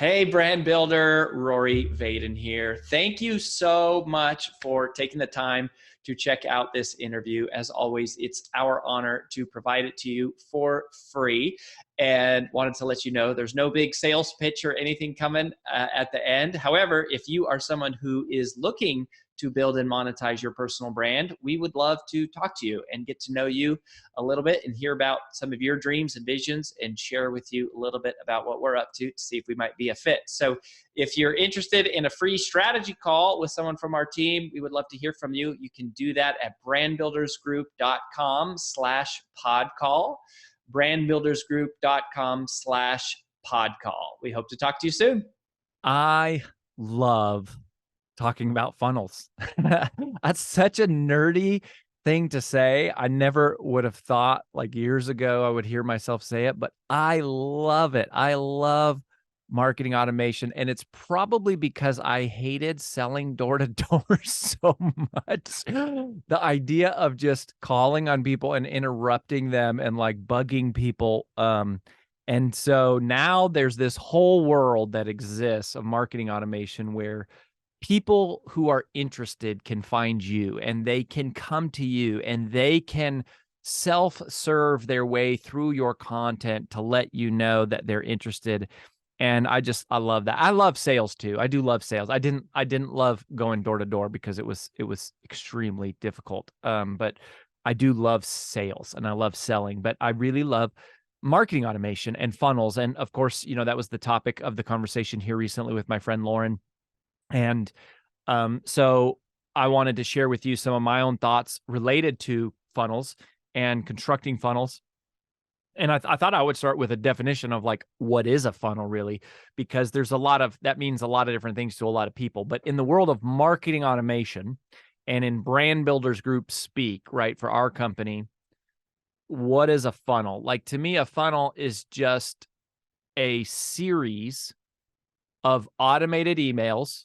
Hey, brand builder, Rory Vaden here. Thank you so much for taking the time to check out this interview. As always, it's our honor to provide it to you for free. And wanted to let you know there's no big sales pitch or anything coming at the end. However, if you are someone who is looking to build and monetize your personal brand, we would love to talk to you and get to know you a little bit and hear about some of your dreams and visions and share with you a little bit about what we're up to see if we might be a fit. So if you're interested in a free strategy call with someone from our team, we would love to hear from you. You can do that at brandbuildersgroup.com/podcall, brandbuildersgroup.com/podcall. We hope to talk to you soon. I love talking about funnels. That's such a nerdy thing to say. I never would have thought, like, years ago I would hear myself say it, but I love it. I love marketing automation, and it's probably because I hated selling door to door so much. The idea of just calling on people and interrupting them and like bugging people. And so now there's this whole world that exists of marketing automation where people who are interested can find you and they can come to you and they can self-serve their way through your content to let you know that they're interested. And I love that. I love sales too. I do love sales. I didn't love going door to door because it was extremely difficult. But I do love sales and I love selling, but I really love marketing automation and funnels. And of course, that was the topic of the conversation here recently with my friend Lauren. And so I wanted to share with you some of my own thoughts related to funnels and constructing funnels. And I thought I would start with a definition of like, what is a funnel really? Because that means a lot of different things to a lot of people. But in the world of marketing automation and in brand builders group speak, right, for our company, what is a funnel? Like, to me, a funnel is just a series of automated emails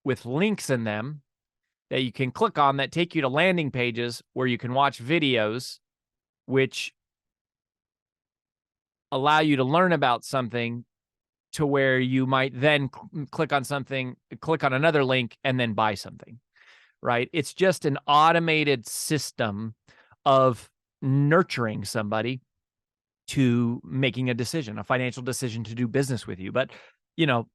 with links in them that you can click on that take you to landing pages where you can watch videos, which allow you to learn about something to where you might then click on another link and then buy something, right? It's just an automated system of nurturing somebody to making a decision, a financial decision to do business with you. But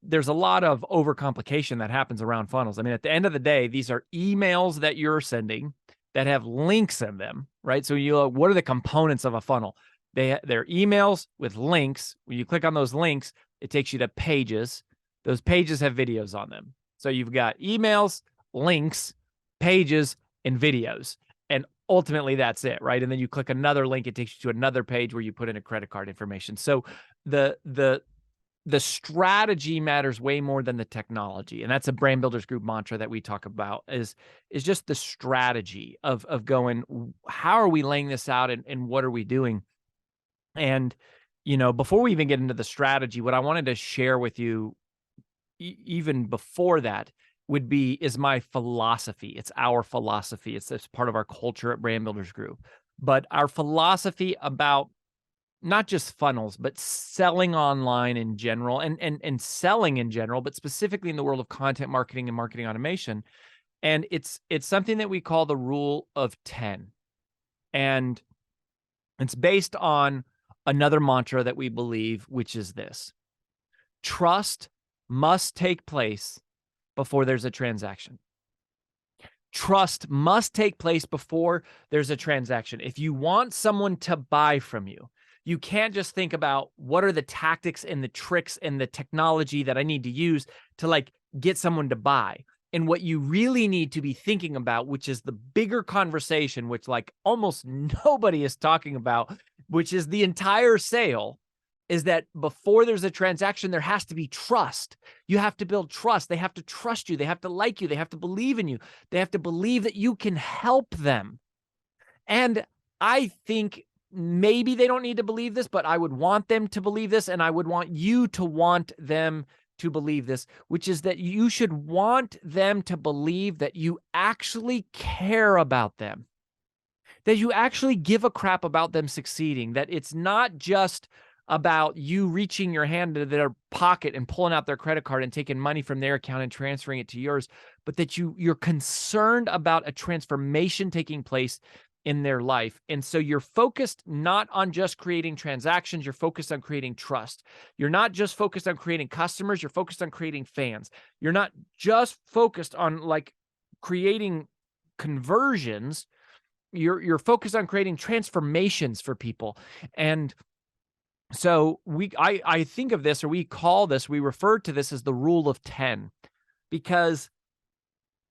there's a lot of overcomplication that happens around funnels. I mean, at the end of the day, these are emails that you're sending that have links in them, right? So what are the components of a funnel? They're emails with links. When you click on those links, it takes you to pages. Those pages have videos on them. So you've got emails, links, pages, and videos. And ultimately that's it, right? And then you click another link, it takes you to another page where you put in a credit card information. So the strategy matters way more than the technology. And that's a brand builders group mantra that we talk about is just the strategy of going, how are we laying this out and what are we doing? And, before we even get into the strategy, what I wanted to share with you even before that is my philosophy. It's our philosophy. It's part of our culture at Brand Builders Group. But our philosophy about not just funnels, but selling online in general and selling in general, but specifically in the world of content marketing and marketing automation. And it's something that we call the rule of 10. And it's based on another mantra that we believe, which is this: trust must take place before there's a transaction. Trust must take place before there's a transaction. If you want someone to buy from you, you can't just think about what are the tactics and the tricks and the technology that I need to use to like get someone to buy. And what you really need to be thinking about, which is the bigger conversation, which like almost nobody is talking about, which is the entire sale, is that before there's a transaction, there has to be trust. You have to build trust. They have to trust you. They have to like you. They have to believe in you. They have to believe that you can help them. And I think maybe they don't need to believe this, but I would want them to believe this, and I would want you to want them to believe this, which is that you should want them to believe that you actually care about them, that you actually give a crap about them succeeding, that it's not just about you reaching your hand into their pocket and pulling out their credit card and taking money from their account and transferring it to yours, but that you're concerned about a transformation taking place in their life. And so you're focused not on just creating transactions, you're focused on creating trust. You're not just focused on creating customers, you're focused on creating fans. You're not just focused on like creating conversions, you're focused on creating transformations for people. And so I think of this, or we refer to this as the rule of 10, because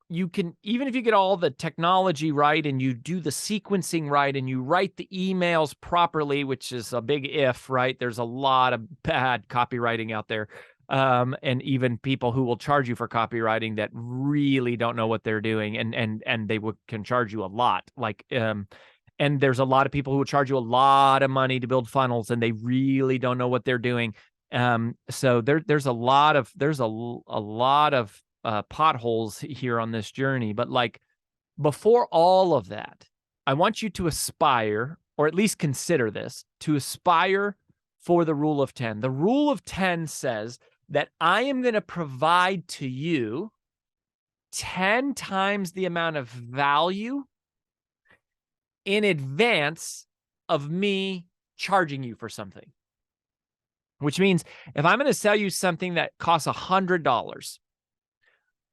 you can, even if you get all the technology right and you do the sequencing right and you write the emails properly, which is a big if, right? There's a lot of bad copywriting out there. And even people who will charge you for copywriting that really don't know what they're doing, and they can charge you a lot. And there's a lot of people who will charge you a lot of money to build funnels, and they really don't know what they're doing. So there's a lot of potholes here on this journey. But like, before all of that, I want you to aspire, or at least consider this, to aspire for the rule of 10. The rule of 10 says that I am going to provide to you 10 times the amount of value in advance of me charging you for something. Which means if I'm going to sell you something that costs $100,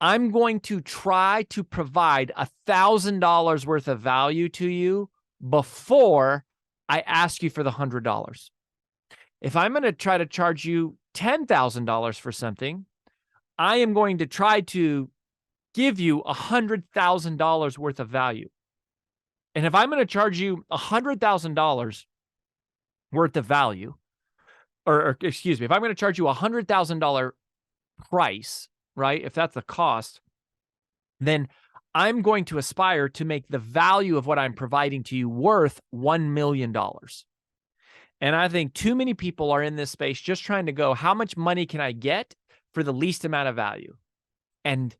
I'm going to try to provide $1,000 worth of value to you before I ask you for the $100. If I'm going to try to charge you $10,000 for something, I am going to try to give you $100,000 worth of value. And if I'm going to charge you $100,000 worth of value, or excuse me, if I'm going to charge you $100,000 price, right? If that's the cost, then I'm going to aspire to make the value of what I'm providing to you worth $1 million. And I think too many people are in this space just trying to go, how much money can I get for the least amount of value? And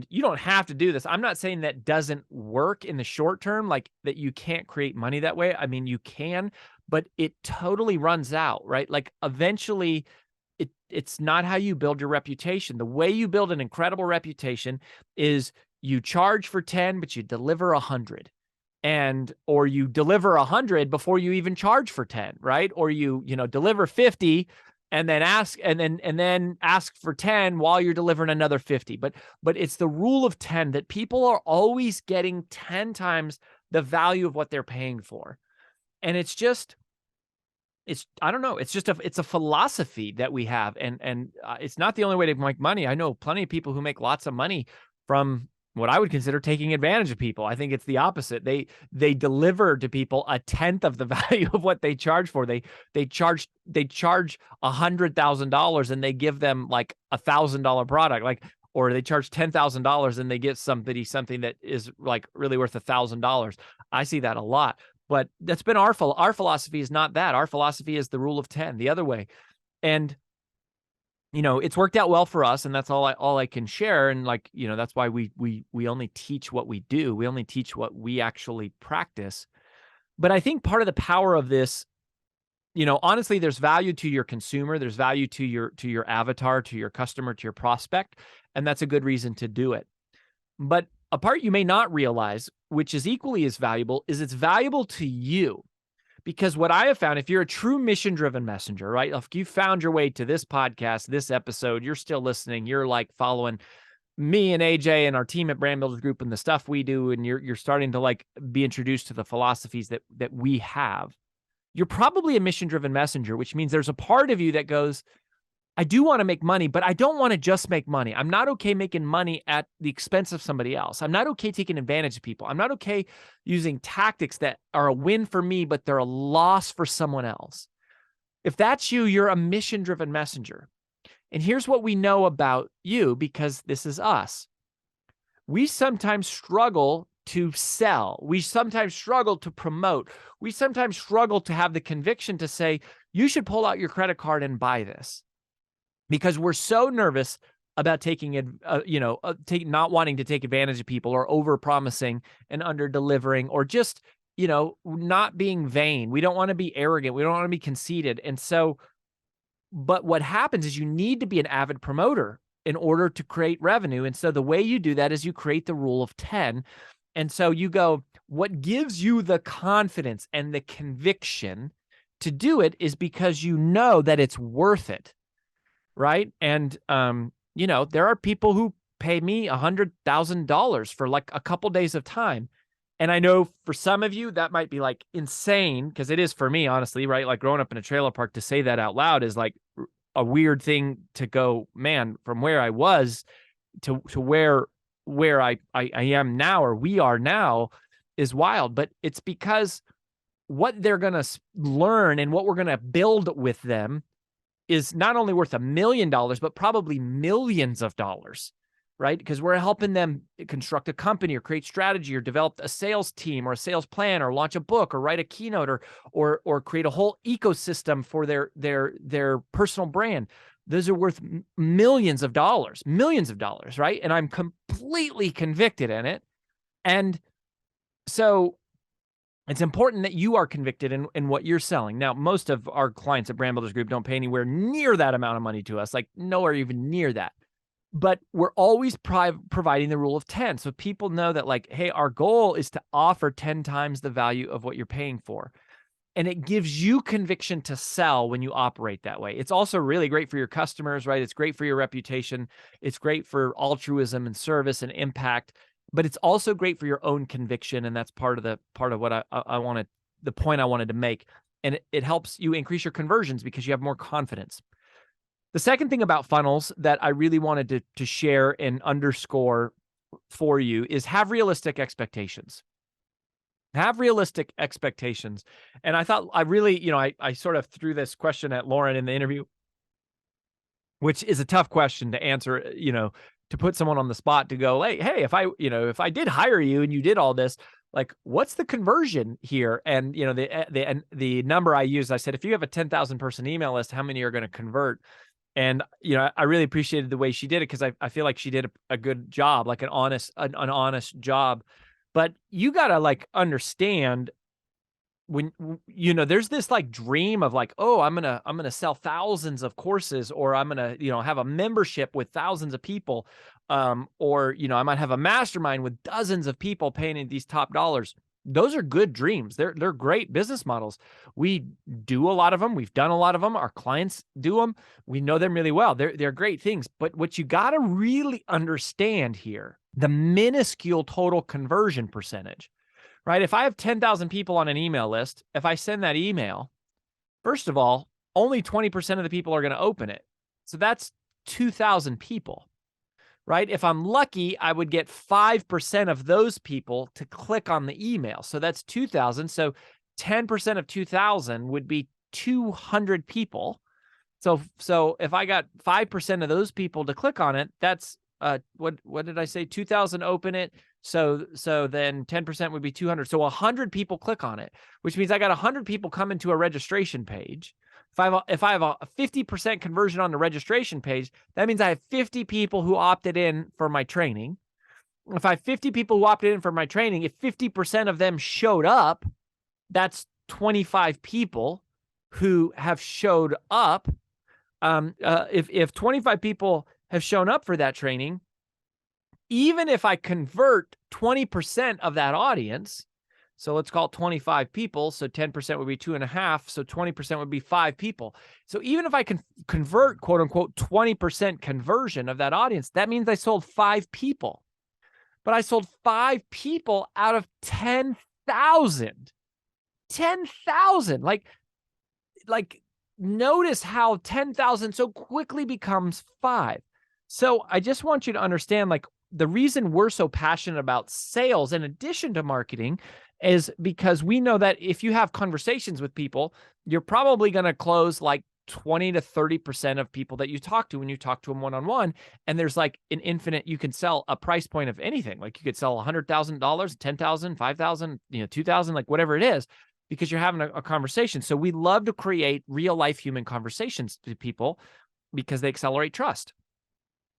you don't have to do this. I'm not saying that doesn't work in the short term, like that you can't create money that way. I mean, you can, but it totally runs out, right? Like eventually it's not how you build your reputation. The way you build an incredible reputation is you charge for 10, but you deliver 100. Or you deliver 100 before you even charge for 10, right? Or you deliver 50 and then ask for 10 while you're delivering another 50. But it's the rule of 10 that people are always getting 10 times the value of what they're paying for. And I don't know, it's a philosophy that we have. And it's not the only way to make money. I know plenty of people who make lots of money from what I would consider taking advantage of people. I think it's the opposite. They deliver to people a tenth of the value of what they charge for. They charge $100,000 and they give them like $1,000 product, or they charge $10,000 and they get something that is like really worth $1,000. I see that a lot, but that's been our philosophy is not that. Our philosophy is the rule of 10, the other way. And it's worked out well for us, and that's all I can share. And that's why we only teach what we do. We only teach what we actually practice. But I think part of the power of this, honestly, there's value to your consumer, there's value to your avatar, to your customer, to your prospect, and that's a good reason to do it. But a part you may not realize, which is equally as valuable, is it's valuable to you. Because what I have found, if you're a true mission-driven messenger, right? If you found your way to this podcast, this episode, you're still listening, you're like following me and AJ and our team at Brand Builders Group and the stuff we do, and you're starting to like be introduced to the philosophies that we have, you're probably a mission-driven messenger, which means there's a part of you that goes, I do want to make money, but I don't want to just make money. I'm not okay making money at the expense of somebody else. I'm not okay taking advantage of people. I'm not okay using tactics that are a win for me, but they're a loss for someone else. If that's you, you're a mission-driven messenger. And here's what we know about you, because this is us. We sometimes struggle to sell. We sometimes struggle to promote. We sometimes struggle to have the conviction to say, you should pull out your credit card and buy this. Because we're so nervous about not wanting to take advantage of people, or over promising and under delivering, or just not being vain. We don't want to be arrogant. We don't want to be conceited. And so, but what happens is you need to be an avid promoter in order to create revenue. And so the way you do that is you create the rule of 10. And so you go, what gives you the confidence and the conviction to do it is because you know that it's worth it, right? And, there are people who pay me $100,000 for like a couple days of time. And I know for some of you that might be like insane, because it is for me, honestly, right? Like growing up in a trailer park, to say that out loud is like a weird thing to go, man, from where I was to where I am now, or we are now, is wild. But it's because what they're going to learn and what we're going to build with them is not only worth $1 million, but probably millions of dollars, right? Because we're helping them construct a company or create strategy or develop a sales team or a sales plan or launch a book or write a keynote or create a whole ecosystem for their personal brand. Those are worth millions of dollars, right? And I'm completely convicted in it. And so it's important that you are convicted in what you're selling. Now, most of our clients at Brand Builders Group don't pay anywhere near that amount of money to us, like nowhere even near that. But we're always providing the rule of 10. So people know that, like, hey, our goal is to offer 10 times the value of what you're paying for. And it gives you conviction to sell when you operate that way. It's also really great for your customers, right? It's great for your reputation. It's great for altruism and service and impact, but it's also great for your own conviction. And that's part of what I wanted, the point I wanted to make. And it helps you increase your conversions because you have more confidence. The second thing about funnels that I really wanted to share and underscore for you is have realistic expectations. Have realistic expectations. And I thought I really, I sort of threw this question at Lauren in the interview, which is a tough question to answer, to put someone on the spot to go, hey, if I did hire you and you did all this, like, what's the conversion here? And, the number I used, I said, if you have a 10,000 person email list, how many are going to convert? And, I really appreciated the way she did it, because I feel like she did a good job, like an honest job. But you got to like understand when, there's this like dream of like, oh, I'm going to sell thousands of courses, or I'm going to, have a membership with thousands of people. Or, I might have a mastermind with dozens of people paying these top dollars. Those are good dreams. They're great business models. We do a lot of them. We've done a lot of them. Our clients do them. We know them really well. They're great things. But what you got to really understand here, the minuscule total conversion percentage, right? If I have 10,000 people on an email list, if I send that email, first of all, only 20% of the people are going to open it. So that's 2,000 people. Right? If I'm lucky, I would get 5% of those people to click on the email. So that's 2,000. So 10% of 2,000 would be 200 people. So if I got 5% of those people to click on it, that's what did I say? 2,000 open it. So then 10% would be 200. So 100 people click on it, which means I got 100 people come into a registration page. If I have a 50% conversion on the registration page, that means I have 50 people who opted in for my training. If I have 50 people who opted in for my training, if 50% of them showed up, that's 25 people who have showed up. If 25 people have shown up for that training, even if I convert 20% of that audience, so let's call it 25 people. So 10% would be 2.5. So 20% would be 5 people. So even if I can convert, quote unquote, 20% conversion of that audience, that means I sold 5 people. But I sold 5 people out of 10,000. 10,000. Like notice how 10,000 so quickly becomes 5. So I just want you to understand, like, the reason we're so passionate about sales in addition to marketing is because we know that if you have conversations with people, you're probably going to close like 20 to 30% of people that you talk to when you talk to them one-on-one. And there's like an infinite, you can sell a price point of anything. Like you could sell $100,000, 10,000, 5,000, 2,000, like whatever it is, because you're having a conversation. So we love to create real life human conversations to people because they accelerate trust.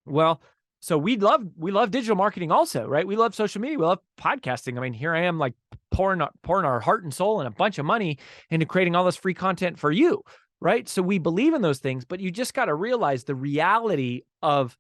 Well, So we love digital marketing also, right? We love social media. We love podcasting. I mean, here I am like pouring our heart and soul and a bunch of money into creating all this free content for you, right? So we believe in those things, but you just got to realize the reality of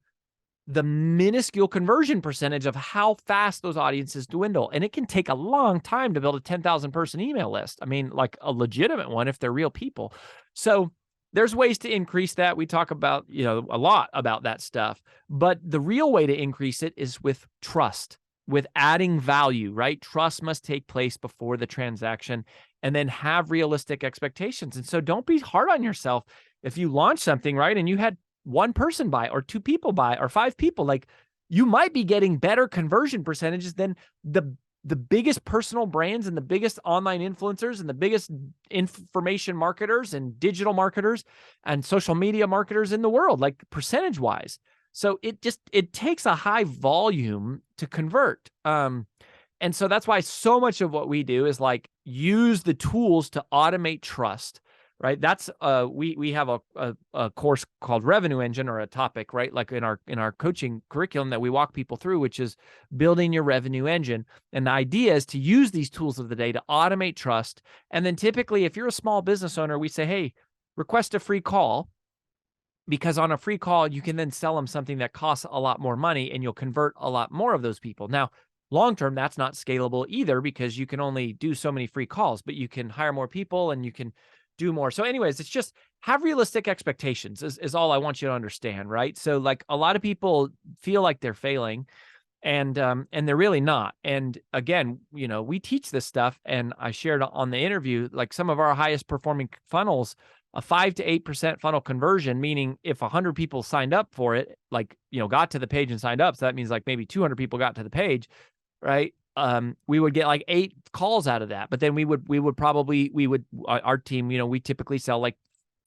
the minuscule conversion percentage of how fast those audiences dwindle. And it can take a long time to build a 10,000 person email list. I mean, like a legitimate one if they're real people. So there's ways to increase that. We talk about, a lot about that stuff, but the real way to increase it is with trust, with adding value, right? Trust must take place before the transaction, and then have realistic expectations. And so don't be hard on yourself if you launch something, right? And you had one person buy or two people buy or five people, like you might be getting better conversion percentages than the biggest personal brands and the biggest online influencers and the biggest information marketers and digital marketers and social media marketers in the world, like percentage wise. So it takes a high volume to convert. And so that's why so much of what we do is like use the tools to automate trust, right? That's we have a course called Revenue Engine, or a topic, right? Like in our coaching curriculum that we walk people through, which is building your revenue engine. And the idea is to use these tools of the day to automate trust. And then typically, if you're a small business owner, we say, hey, request a free call, because on a free call, you can then sell them something that costs a lot more money and you'll convert a lot more of those people. Now, long-term, that's not scalable either, because you can only do so many free calls, but you can hire more people and you can do more. So anyways, it's just have realistic expectations is all I want you to understand, right? So like a lot of people feel like they're failing, and they're really not. And again, we teach this stuff, and I shared on the interview, like some of our highest performing funnels, a 5 to 8% funnel conversion, meaning if 100 people signed up for it, like, got to the page and signed up. So that means like maybe 200 people got to the page, right? We would get like 8 calls out of that, but then we would our team, we typically sell like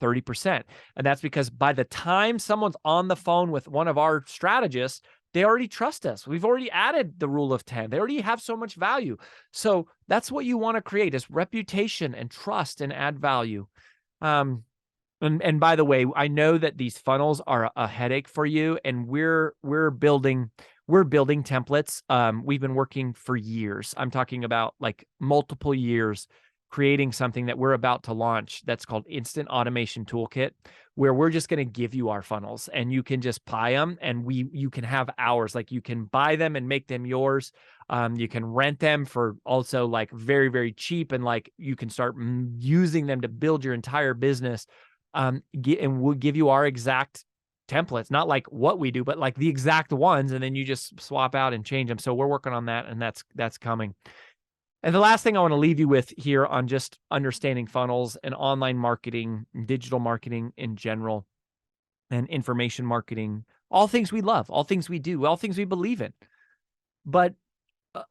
30%. And that's because by the time someone's on the phone with one of our strategists, they already trust us. We've already added the rule of 10. They already have so much value. So that's what you want to create, is reputation and trust and add value. And by the way, I know that these funnels are a headache for you, and we're building templates. We've been working for years. I'm talking about like multiple years, creating something that we're about to launch that's called Instant Automation Toolkit, where we're just going to give you our funnels and you can just buy them, and you can have ours. Like you can buy them and make them yours. You can rent them for also like very, very cheap, and like you can start using them to build your entire business. And we'll give you our exact templates, not like what we do, but like the exact ones. And then you just swap out and change them. So we're working on that, and that's coming. And the last thing I want to leave you with here on just understanding funnels and online marketing, digital marketing in general, and information marketing, all things we love, all things we do, all things we believe in. But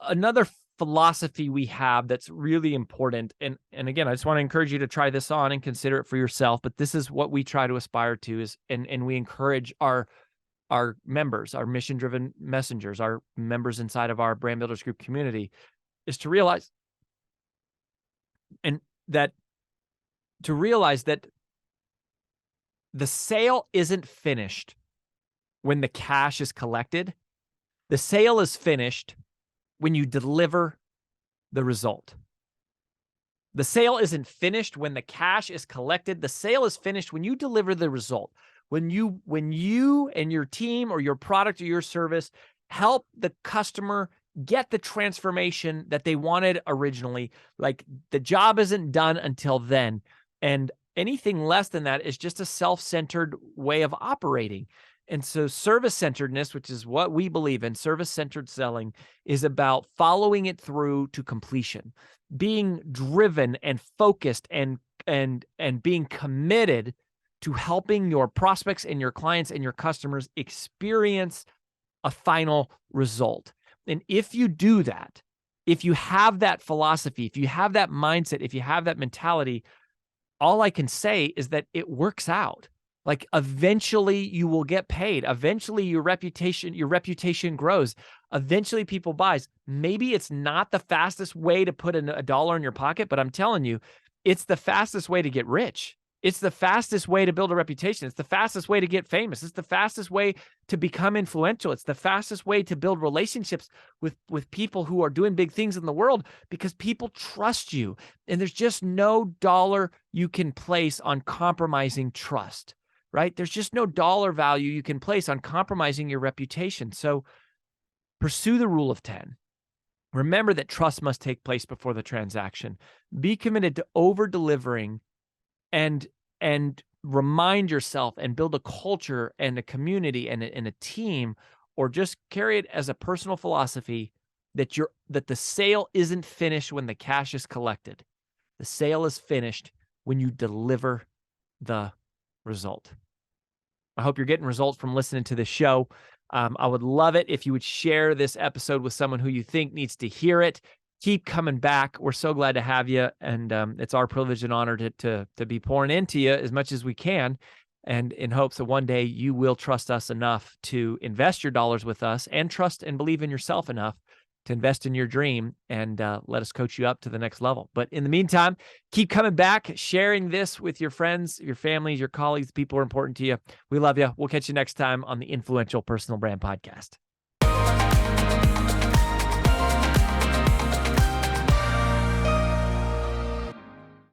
another philosophy we have that's really important, and again, I just want to encourage you to try this on and consider it for yourself, but this is what we try to aspire to, is and we encourage our members, our mission-driven messengers, our members inside of our Brand Builders Group community, is to realize that the sale isn't finished when the cash is collected. The sale is finished when you deliver the result. The sale isn't finished when the cash is collected. The sale is finished when you deliver the result. When you and your team or your product or your service help the customer get the transformation that they wanted originally. Like the job isn't done until then. And anything less than that is just a self-centered way of operating. And so service-centeredness, which is what we believe in, service-centered selling, is about following it through to completion, being driven and focused and being committed to helping your prospects and your clients and your customers experience a final result. And if you do that, if you have that philosophy, if you have that mindset, if you have that mentality, all I can say is that it works out. Like eventually you will get paid. Eventually your reputation grows. Eventually people buys. Maybe it's not the fastest way to put a dollar in your pocket, but I'm telling you, it's the fastest way to get rich. It's the fastest way to build a reputation. It's the fastest way to get famous. It's the fastest way to become influential. It's the fastest way to build relationships with people who are doing big things in the world, because people trust you. And there's just no dollar you can place on compromising trust, right? There's just no dollar value you can place on compromising your reputation. So pursue the rule of 10. Remember that trust must take place before the transaction. Be committed to over-delivering, and remind yourself and build a culture and a community and a team, or just carry it as a personal philosophy that the sale isn't finished when the cash is collected. The sale is finished when you deliver the result. I hope you're getting results from listening to this show. I would love it if you would share this episode with someone who you think needs to hear it. Keep coming back. We're so glad to have you. And it's our privilege and honor to be pouring into you as much as we can, and in hopes that one day you will trust us enough to invest your dollars with us, and trust and believe in yourself enough to invest in your dream, and let us coach you up to the next level. But in the meantime, keep coming back, sharing this with your friends, your families, your colleagues, people who are important to you. We love you. We'll catch you next time on the Influential Personal Brand Podcast.